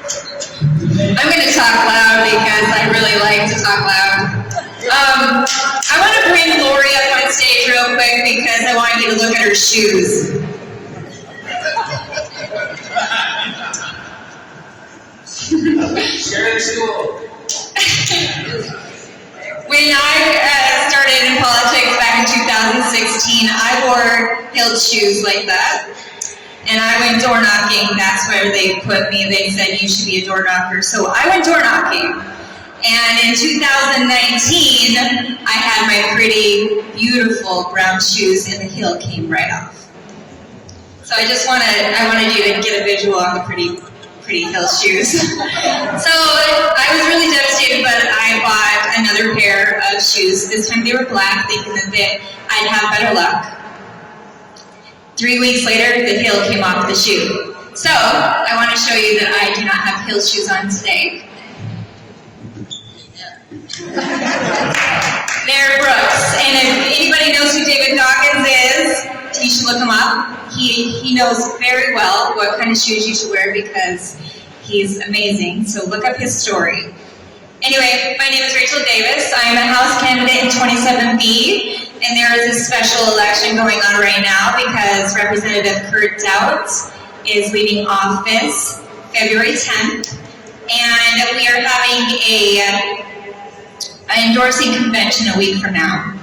I'm going to talk loud because I really like to talk loud. I want to bring Lori up on stage real quick because I want you to look at her shoes. Share the school. When I started in politics back in 2016, I wore heeled shoes like that. And I went door knocking. That's where they put me. They said you should be a door knocker. So I went door knocking. And in 2019, I had my pretty, beautiful brown shoes, and the heel came right off. So I wanted you to get a visual on the pretty heel shoes. So I was really devastated, but I bought another pair of shoes. This time they were black, thinking that I'd have better luck. 3 weeks later, the heel came off the shoe. So I want to show you that I do not have heel shoes on today. They're Brooks, and if anybody knows who David Dawkins is, you should look him up. He knows very well what kind of shoes you should wear because he's amazing. So look up his story. Anyway, my name is Rachel Davis. I am a House candidate in 27B, and there is a special election going on right now because Representative Kurt Doudt is leaving office February 10th, and we are having an endorsing convention a week from now.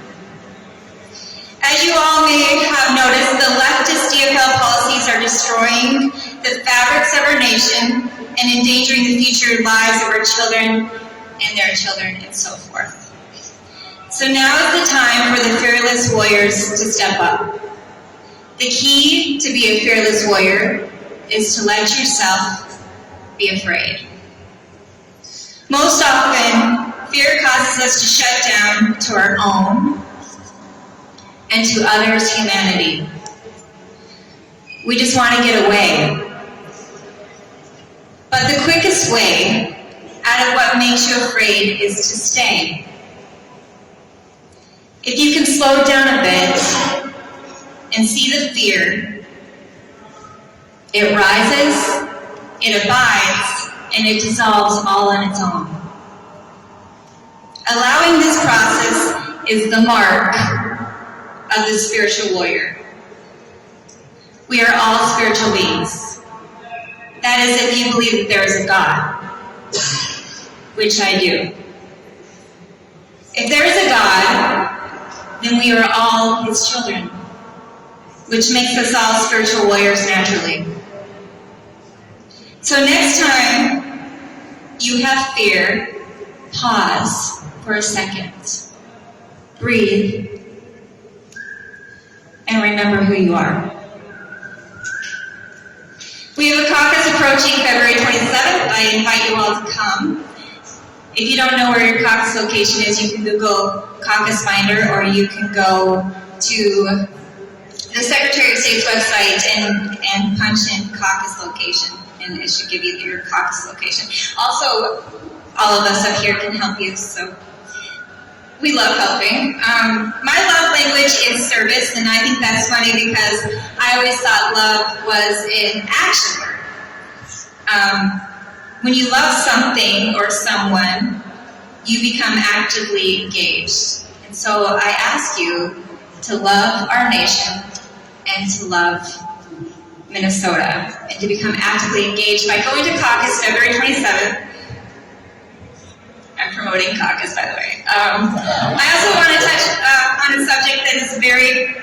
As you all may have noticed, the leftist DFL policies are destroying the fabrics of our nation and endangering the future lives of our children and their children and so forth. So now is the time for the fearless warriors to step up. The key to be a fearless warrior is to let yourself be afraid. Most often, fear causes us to shut down to our own and to others' humanity. We just want to get away. But the quickest way out of what makes you afraid is to stay. If you can slow down a bit and see the fear, it rises, it abides, and it dissolves all on its own. Allowing this process is the mark of the spiritual warrior. We are all spiritual beings. That is, if you believe that there is a God, which I do. If there is a God, then we are all His children, which makes us all spiritual warriors naturally. So next time you have fear, pause for a second, breathe, and remember who you are. We have a caucus approaching February 27th. I invite you all to come. If you don't know where your caucus location is, you can Google Caucus Finder, or you can go to the Secretary of State's website and punch in caucus location, and it should give you your caucus location. Also, all of us up here can help you, so we love helping. My love language is service, and I think that's funny because I always thought love was an action word. When you love something or someone, you become actively engaged. And so I ask you to love our nation and to love Minnesota and to become actively engaged by going to caucus February 27th. I'm promoting caucus, by the way. I also want to touch on a subject that is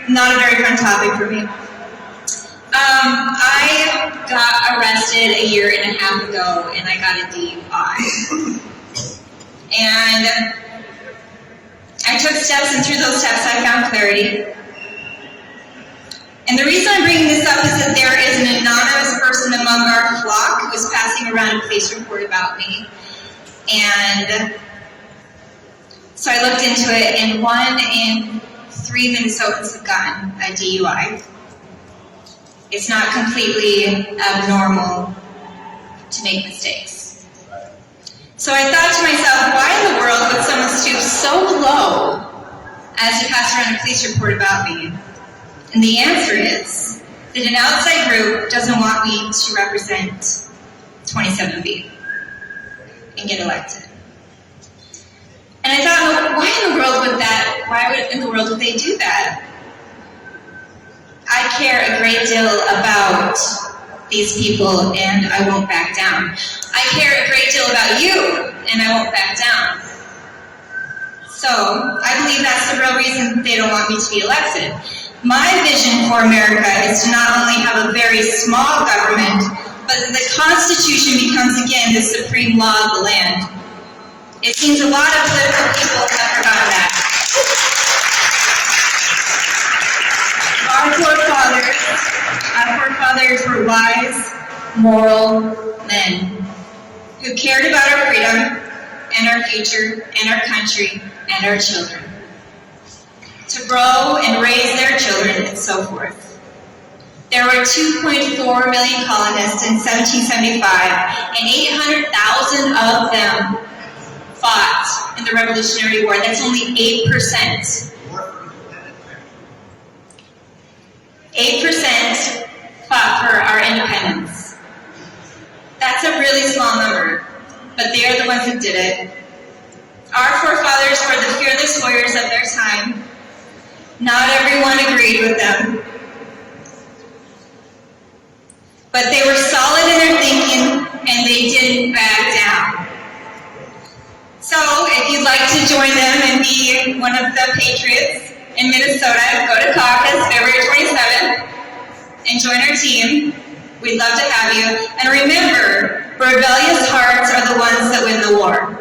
not a very fun topic for me. I got arrested a year and a half ago, and I got a DUI. And I took steps, and through those steps I found clarity. And the reason I'm bringing this up is that there is an anonymous person among our flock who is passing around a police report about me. And so I looked into it, and 1 in 3 Minnesotans have gotten a DUI. It's not completely abnormal to make mistakes. So I thought to myself, why in the world would someone stoop so low as to pass around a police report about me? And the answer is that an outside group doesn't want me to represent 27B and get elected. And I thought, why in the world would they do that? I care a great deal about these people, and I won't back down. I care a great deal about you, and I won't back down. So, I believe that's the real reason they don't want me to be elected. My vision for America is to not only have a very small government, but that the Constitution becomes again the supreme law of the land. It seems a lot of political people have forgotten that. Our forefathers were wise, moral men who cared about our freedom and our future and our country and our children, to grow and raise their children and so forth. There were 2.4 million colonists in 1775, and 800,000 of them fought in the Revolutionary War. That's only 8%. 8% fought for our independence. That's a really small number, but they are the ones that did it. Our forefathers were the fearless warriors of their time. Not everyone agreed with them, but they were solid in their thinking and they didn't back down. So, if you'd like to join them and be one of the patriots in Minnesota, go to caucus February 27th and join our team. We'd love to have you. And remember, rebellious hearts are the ones that win the war.